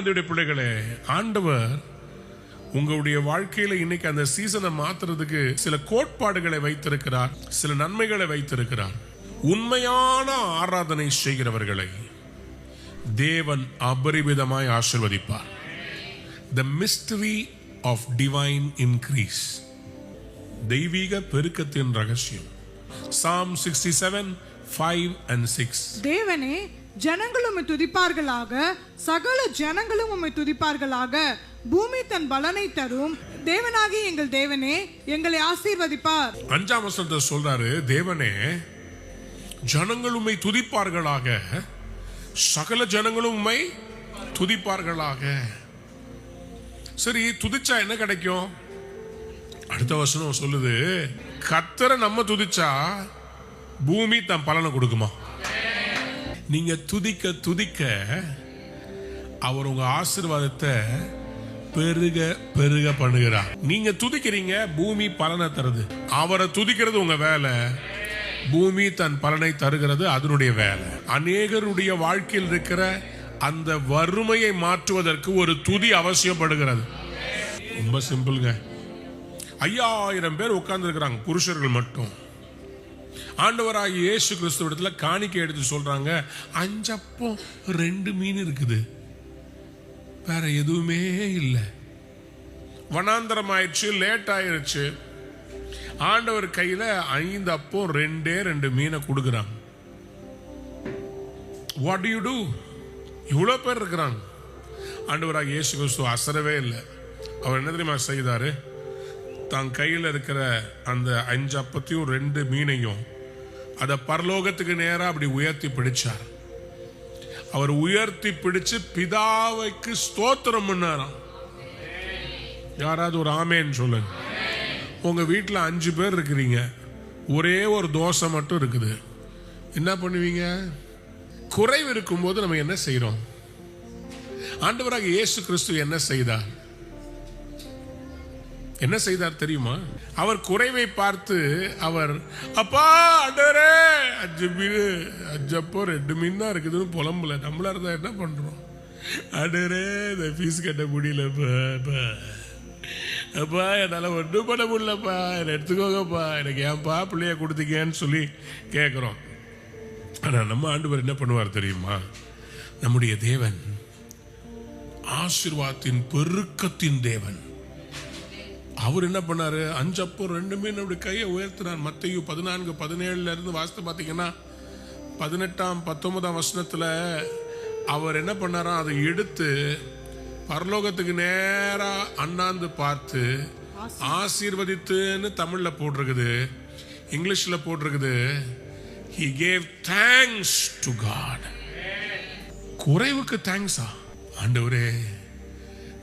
தேவனுடைய பிள்ளைகளே, ஆண்டவர் உங்களுடைய வாழ்க்கையில இன்னைக்கு அந்த சீசனை மாத்துறதுக்கு சில கோட்பாடுகளை வைத்திருக்கிறார், சில நன்மைகளை வைத்திருக்கிறார். உண்மையான ஆராதனை செய்கிறவர்களை தேவன் அபரிமிதமாய் ஆசீர்வதிப்பார். The mystery of divine increase, தெய்வீக பெருக்கத்தின் ரகசியம். Psalm 67, 5 and 6. தேவனே, ஜனங்களும் உம்மை துதிப்பார்களாக, சகல ஜனங்களும் உம்மை துதிப்பார்களாக. பூமி தன் பலனை தரும். தேவனாகிய எங்கள் தேவனே, எங்களை ஆசீர்வதிப்பார். 5ஆம் வசனத்தை சொல்றாரு, தேவனே, ஜனங்கள் உம்மை துதிப்பார்களாக, சகல ஜனங்களும் உம்மை துதிப்பார்களாக. சரி, துதிச்சா என்ன கிடைக்கும்? அடுத்த வசனம் சொல்லுது, கர்த்தரை நம்ம துதிச்சா பூமி தன் பலனை கொடுக்குமா? நீங்க துதிக்க துதிக்க அவர் உங்க ஆசீர்வாதத்தை பெருக பெருக பண்ணுகிறார். நீங்க துதிக்கிறீங்க, பூமி பலனை தருது. அவரை துதிக்கிறது உங்க வேலை, பூமி தன் பலனை தருகிறது அதனுடைய வேலை. அநேகருடைய வாழ்க்கையில் இருக்கிற அந்த வறுமையை மாற்றுவதற்கு ஒரு துதி அவசியப்படுகிறது. ரொம்ப சிம்பிள்ங்க. 5000 பேர் உட்கார்ந்து இருக்கிறாங்க, புருஷர்கள் மட்டும். ஆண்டவராகிய இயேசு கிறிஸ்துவிடத்துல காணிக்கை எடுத்து சொல்றாங்க, 5 அப்பம் 2 மீன் இருக்குது, வேற எதுவுமே இல்லை. வனாந்தரம் ஆயிடுச்சு, லேட் ஆயிடுச்சு. ஆண்டவர் கையில 5 அப்பம் 2 மீனை கொடுக்குறாங்க. What do you do? இவ்வளவு பேர் இருக்கிறாங்க. ஆண்டவராக இயேசு கிறிஸ்து அசரவே இல்லை. அவர் என்ன தெரியுமா செய்தாரு? தன் கையில் இருக்கிற அந்த 5 அப்பத்தையும் 2 மீனையும் அதை பரலோகத்துக்கு நேரா அப்படி உயர்த்தி பிடிச்சார். அவர் உயர்த்தி பிடிச்சு பிதாவுக்கு ஸ்தோத்திரம் பண்ணாராம். யாராவது ஒரு ஆமேன்னு சொல்லுங்க. உங்க வீட்டில் 5 பேர் இருக்கிறீங்க, ஒரே ஒரு தோசை மட்டும் இருக்குது, என்ன பண்ணுவீங்க? குறைவு இருக்கும்போது நம்ம என்ன செய்யறோம்? ஆண்டவராக இயேசு கிறிஸ்து என்ன செய்தார்? என்ன செய்தார் தெரியுமா? அவர் குறைவை பார்த்து அவர், அப்பா ஆண்டவரே, 5 மீன் 5 அப்போ 2 மீன் தான் இருக்குதுன்னு புலம்புல. நம்மளா இருந்தா என்ன பண்றோம்? ஆண்டவரே, இந்த ஃபீஸ் கட்ட முடியலப்பா, அப்பா என்னால ஒன்றும் பண்ண முடியலப்பா, என்னை எடுத்துக்கோங்கப்பா, எனக்கு ஏன்பா பிள்ளைய கொடுத்தீங்கன்னு சொல்லி கேட்குறோம். ஆனால் நம்ம ஆண்டவர் என்ன பண்ணுவார் தெரியுமா? நம்முடைய தேவன் ஆசீர்வாதத்தின் பெருக்கத்தின் தேவன். அவர் என்ன பண்ணாரு? 5 அப்பம் 2 மீன் அப்படி கையை உயர்த்தினார். மத்தேயு 14:17 இருந்து வாசித்து பார்த்தீங்கன்னா 18ஆம் 19ஆம் வசனத்துல அவர் என்ன பண்ணாராம்? அதை எடுத்து பரலோகத்துக்கு நேரா அண்ணாந்து பார்த்து ஆசீர்வதித்துன்னு தமிழ்ல போட்டிருக்குது, இங்கிலீஷ்ல போட்டிருக்குது, he gave thanks to God. குறைவுக்கு தேங்க்ஸா? ஆண்டவரே,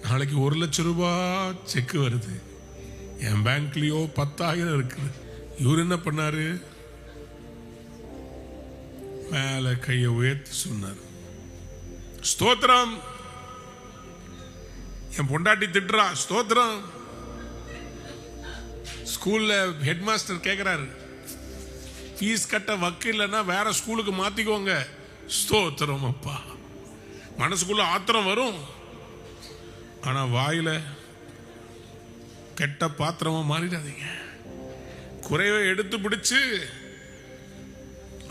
நாளைக்கு 1 லட்சம் ரூபாய் செக் வருது, என் பேங்க்லயோ 10,000 இருக்குது. இவர் என்ன பண்ணாரு? மேல கையை உயர்த்தி சொன்னார், ஸ்தோத்திரம். என் பொண்டாட்டி திட்டுறா, ஸ்தோத்திரம். ஸ்கூல்ல ஹெட் மாஸ்டர் கேட்கிறாரு, ஃபீஸ் கட்ட வக்கில்லைன்னா வேற ஸ்கூலுக்கு மாத்திக்கோங்க, ஸ்தோத்திரம். அப்பா, மனசுக்குள்ள ஆத்திரம் வரும், ஆனா வாயில கெட்ட பாத்திரமா மாறிடாதீங்க. குறைவை எடுத்து பிடிச்சு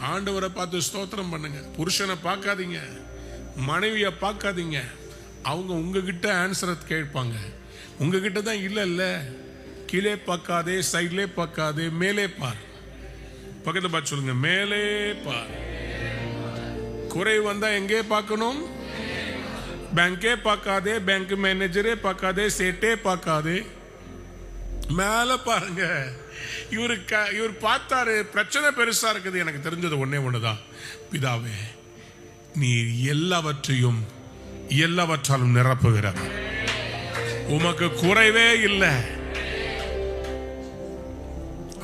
ஆண்டவரை பார்த்து ஸ்தோத்திரம் பண்ணுங்க. புருஷனை பார்க்காதீங்க, மனைவியை பார்க்காதீங்க. அவங்க உங்ககிட்ட ஆன்சரை கேட்பாங்க, உங்ககிட்ட தான் இல்ல. கீழே பார்க்காதே, சைட்லே பார்க்காதே, மேலே பார். பக்கத்தை பார்த்து சொல்லுங்க, மேலே பார். குறை வந்தா எங்கே பார்க்கணும்? பேங்கே பார்க்காதே, பேங்க் மேனேஜரே பார்க்காதே, சேட்டே பார்க்காதே, மேல பாருங்க. இவர் பார்த்தாரு, பிரச்சனை பெருசா இருக்குது. எனக்கு தெரிஞ்சது ஒன்னே ஒண்ணுதான், பிதாவே, நீ எல்லாவற்றையும் எல்லாவற்றாலும் நிரப்புகிறவர், உமக்கு குறைவே இல்லை.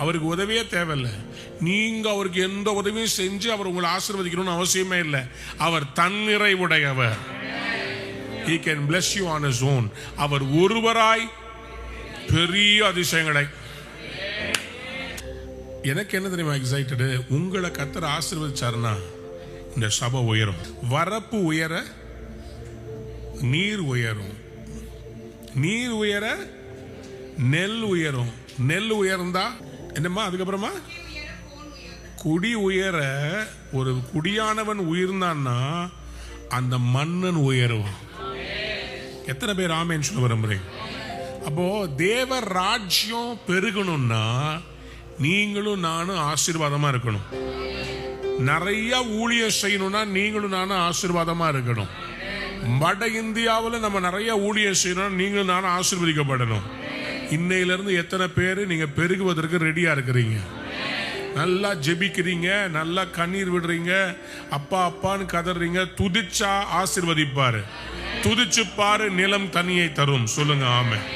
அவருக்கு உதவியே தேவையில்லை. நீங்க அவருக்கு எந்த உதவியும் செஞ்சு அவர் உங்களை ஆசீர்வதிக்கணும்னு அவசியமே இல்லை. அவர் தன்னிறைவுடையவர். He can bless you on his own. அவர் ஒருவராய் பெரிய அதிசயங்களை. எனக்கு என்ன தெரியுமா எக்ஸைட்டடு? உங்களை கர்த்தர் ஆசீர்வதிச்சாருன்னா இந்த சபை உயரும், வரப்பு உயர நீர் உயரும். நீர் உயர நெல் உயரும். நெல் உயர்ந்தா என்னம்மா? அதுக்கப்புறமா குடி உயர, ஒரு குடியானவன் உயர்ந்தான்னா அந்த மன்னன் உயரும். எத்தனை பேர் ஆமேன்னு சொல்ல விரும்புறீங்க? அப்போ தேவ ராஜ்யம் பெருகணும்னா நீங்களும் நானும் ஆசீர்வாதமா இருக்கணும். நிறைய ஊழியம் செய்யணும்னா நீங்களும் நானும் ஆசீர்வாதமா இருக்கணும். வட இந்தியாவில் நம்ம நிறைய ஊழியம் செய்யணும், நீங்களும் நானும் ஆசீர்வதிக்கப்படணும். இன்னையிலிருந்து எத்தனை பேர் நீங்க பெருகுவதற்கு ரெடியா இருக்கிறீங்க? நல்லா ஜெபிக்கிறீங்க, நல்லா கண்ணீர் விடுறீங்க, அப்பா அப்பான்னு கதறீங்க. துதிச்சா ஆசீர்வதிப்பாரு. துதிச்சு பாரு, நிலம் தனியை தரும். சொல்லுங்க ஆமென்.